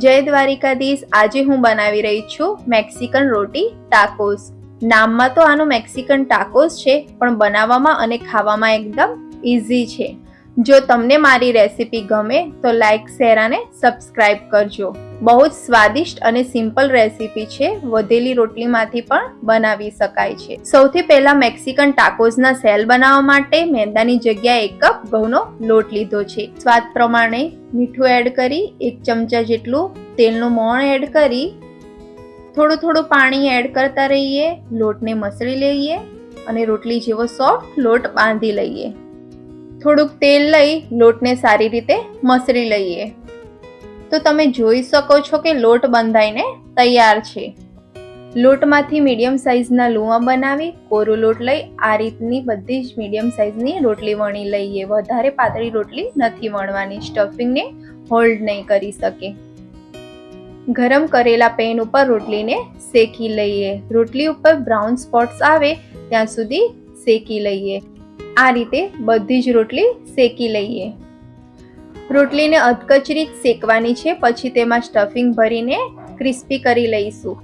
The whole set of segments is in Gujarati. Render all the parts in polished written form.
જય દ્વારિકાધીશ। આજે હું બનાવી રહી છું મેક્સિકન રોટી ટાકોસ। નામમાં તો આનું મેક્સિકન ટાકોસ છે, પણ બનાવવામાં અને ખાવામાં એકદમ ઈઝી છે। જો તમને મારી રેસીપી ગમે તો લાઈક, શેર અને સબસ્ક્રાઇબ કરજો। બહુ જ સ્વાદિષ્ટ અને સિમ્પલ રેસીપી છે, વધેલી રોટલીમાંથી પણ બનાવી શકાય છે। સૌથી પહેલા મેક્સિકન ટાકોસના સેલ બનાવવા માટે મેંદાની જગ્યાએ 1 કપ ઘઉંનો લોટ લીધો છે। સ્વાદ પ્રમાણે મીઠું એડ કરી 1 ચમચા જેટલું તેલનું મોણ એડ કરી થોડું પાણી એડ કરતા રહીએ। લોટને મસળી લઈએ અને રોટલી જેવો સોફ્ટ લોટ બાંધી લઈએ। થોડુંક તેલ લઈ લોટને સારી રીતે મસળી લઈએ। તો તમે જોઈ શકો છો કે લોટ બંધાઈને તૈયાર છે। લોટમાંથી મીડિયમ સાઇઝના લુવા બનાવી કોરો લોટ લઈ આ રીતની બધી જ મીડિયમ સાઇઝની રોટલી વણી લઈએ। વધારે પાતળી રોટલી નથી વણવાની, સ્ટફિંગને હોલ્ડ નહીં કરી શકે। ગરમ કરેલા પેન ઉપર રોટલીને શેકી લઈએ। રોટલી ઉપર બ્રાઉન સ્પોટ્સ આવે ત્યાં સુધી શેકી લઈએ। આ રીતે બધી જ રોટલી શેકી લઈએ। રોટલીને અધકચરી શેકવાની છે, પછી તેમાં સ્ટફિંગ ભરીને ક્રિસ્પી કરી લઈશું।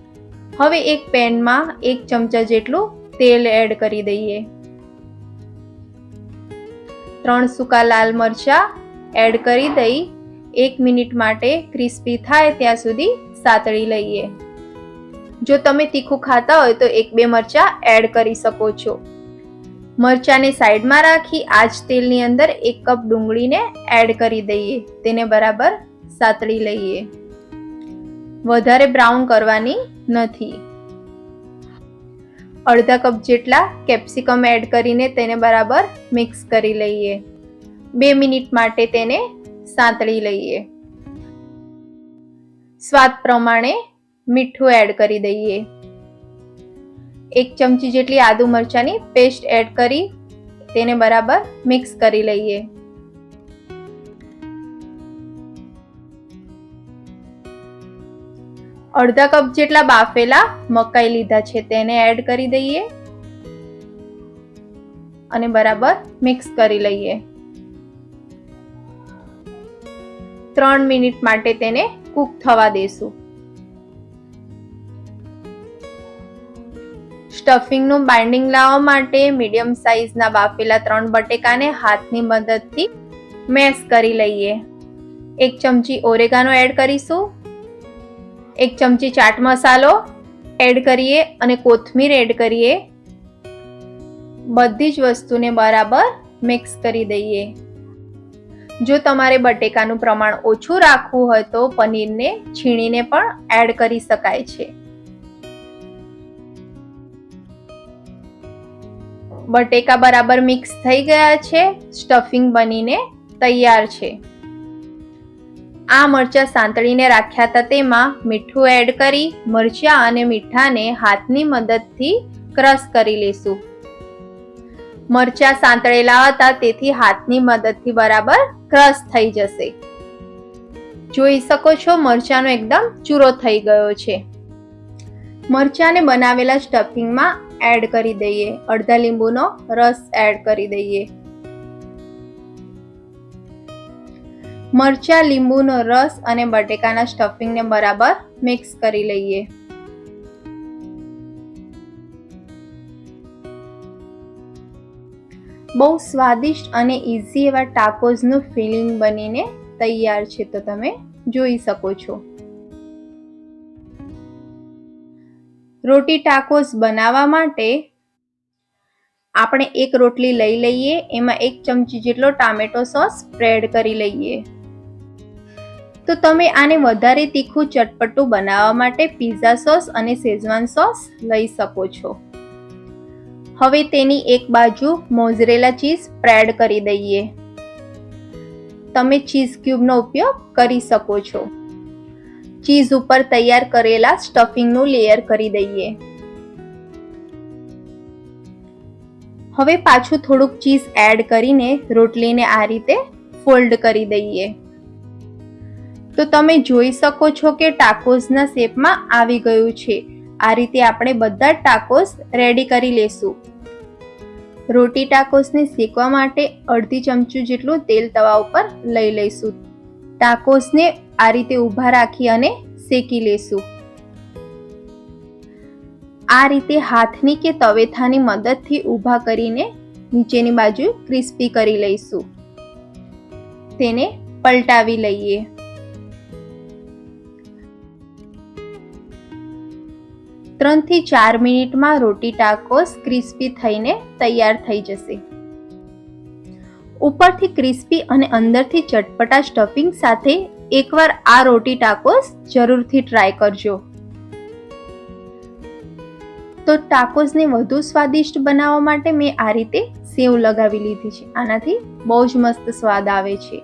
હવે એક પેનમાં 1 ચમચા જેટલું તેલ એડ કરી દઈએ। 3 સૂકા લાલ મરચાં એડ કરી દઈ 1 મિનિટ માટે ક્રિસ્પી થાય ત્યાં સુધી સાતળી લઈએ। જો તમે તીખું ખાતા હોય તો 1-2 મરચાં એડ કરી શકો છો। મરચાંને સાઈડમાં રાખી આ જ તેલની અંદર 1 કપ ડુંગળીને એડ કરી દઈએ। તેને બરાબર સાતળી લઈએ। વધારે બ્રાઉન કરવાની નથી। અડધા કપ જેટલા કેપ્સિકમ એડ કરીને તેને બરાબર મિક્સ કરી લઈએ। 2 મિનિટ માટે તેને સાતળી લઈએ। સ્વાદ પ્રમાણે મીઠું એડ કરી દઈએ। 1 ચમચી જેટલી આદુ મરચાંની પેસ્ટ એડ કરી તેને બરાબર મિક્સ કરી લઈએ। અડધા કપ જેટલા બાફેલા મકાઈ લીધા છે, તેને એડ કરી દઈએ અને બરાબર મિક્સ કરી લઈએ। 3 મિનિટ માટે તેને કૂક થવા દેશું। સ્ટફિંગનું બાઇન્ડિંગ લાવવા માટે મીડિયમ સાઇઝના બાફેલા 3 બટેકાને હાથની મદદથી મેશ કરી લઈએ। 1 ચમચી ઓરેગાનો એડ કરીશું। 1 ચમચી ચાટ મસાલો એડ કરીએ અને કોથમીર એડ કરીએ। બધી જ વસ્તુને બરાબર મિક્સ કરી દઈએ। જો તમારે બટેકાનું પ્રમાણ ઓછું રાખવું હોય તો પનીરને છીણીને પણ એડ કરી શકાય છે। બટેકા બરાબર મિક્સ થઈ ગયા છે। સ્ટફિંગ બનીને તૈયાર છે। આ મરચાં સાંતળીને રાખ્યા હતા તેમાં મીઠું એડ કરી મરચાં અને મીઠાને હાથની મદદથી ક્રશ કરી લેશું। મરચાં સાંતળેલા હતા તેથી હાથની મદદથી બરાબર ક્રશ થઈ જશે। જોઈ શકો છો મરચાંનો એકદમ ચૂરો થઈ ગયો છે। મરચાંને બનાવેલા સ્ટફિંગમાં એડ કરી દઈએ। અડધા લીંબુનો રસ એડ કરી દઈએ। મરચાં, લીંબુનો રસ અને બટેકાના સ્ટફિંગને બરાબર મિક્સ કરી લઈએ। બહુ સ્વાદિષ્ટ અને ઈઝી એવા ટાકોસનું ફિલિંગ બનીને તૈયાર છે, તો તમે જોઈ શકો છો। રોટી ટાકોસ બનાવવા માટે આપણે 1 રોટલી લઈ લઈએ। એમાં 1 ચમચી જેટલો ટામેટો સોસ સ્પ્રેડ કરી લઈએ। તો તમે આને વધારે તીખું ચટપટું બનાવવા માટે પિઝા સોસ અને શેઝવાન સોસ લઈ શકો છો। હવે તેની એક બાજુ મોઝરેલા ચીઝ સ્પ્રેડ કરી દઈએ। તમે ચીઝ ક્યુબનો ઉપયોગ કરી શકો છો। ચીઝ ઉપર તૈયાર કરેલા સ્ટફિંગનું લેયર કરી દઈએ। હવે પાછું થોડુંક ચીઝ એડ કરીને રોટલીને આ રીતે ફોલ્ડ કરી દઈએ। તો તમે જોઈ શકો છો કે ટાકોસના શેપમાં આવી ગયું છે। આ રીતે આપણે બધા ટાકોસ રેડી કરી લેશું। રોટી ટાકોસને શેકવા માટે અડધી ચમચી જેટલું તેલ તવા ઉપર લઈ લઈશું। ટાકોસને આ રીતે ઊભા રાખી અને શેકી લેશું. આ રીતે હાથની કે તવેથાની મદદથી ઊભા કરીને નીચેની બાજુ ક્રિસ્પી કરી લઈશું. તેને પલટાવી લઈએ. ત્રણ થી 4 મિનિટમાં રોટી ટાકોસ ક્રિસ્પી થઈને તૈયાર થઈ જશે. ઉપરથી ક્રિસ્પી અને અંદરથી ચટપટા સ્ટફિંગ સાથે એકવાર આ રોટી ટાકોસ જરૂરથી ટ્રાય કરજો. તો ટાકોસને વધુ સ્વાદિષ્ટ બનાવવા માટે મેં આ રીતે સેવ લગાવી લીધી છે. આનાથી બહુ જ મસ્ત સ્વાદ આવે છે.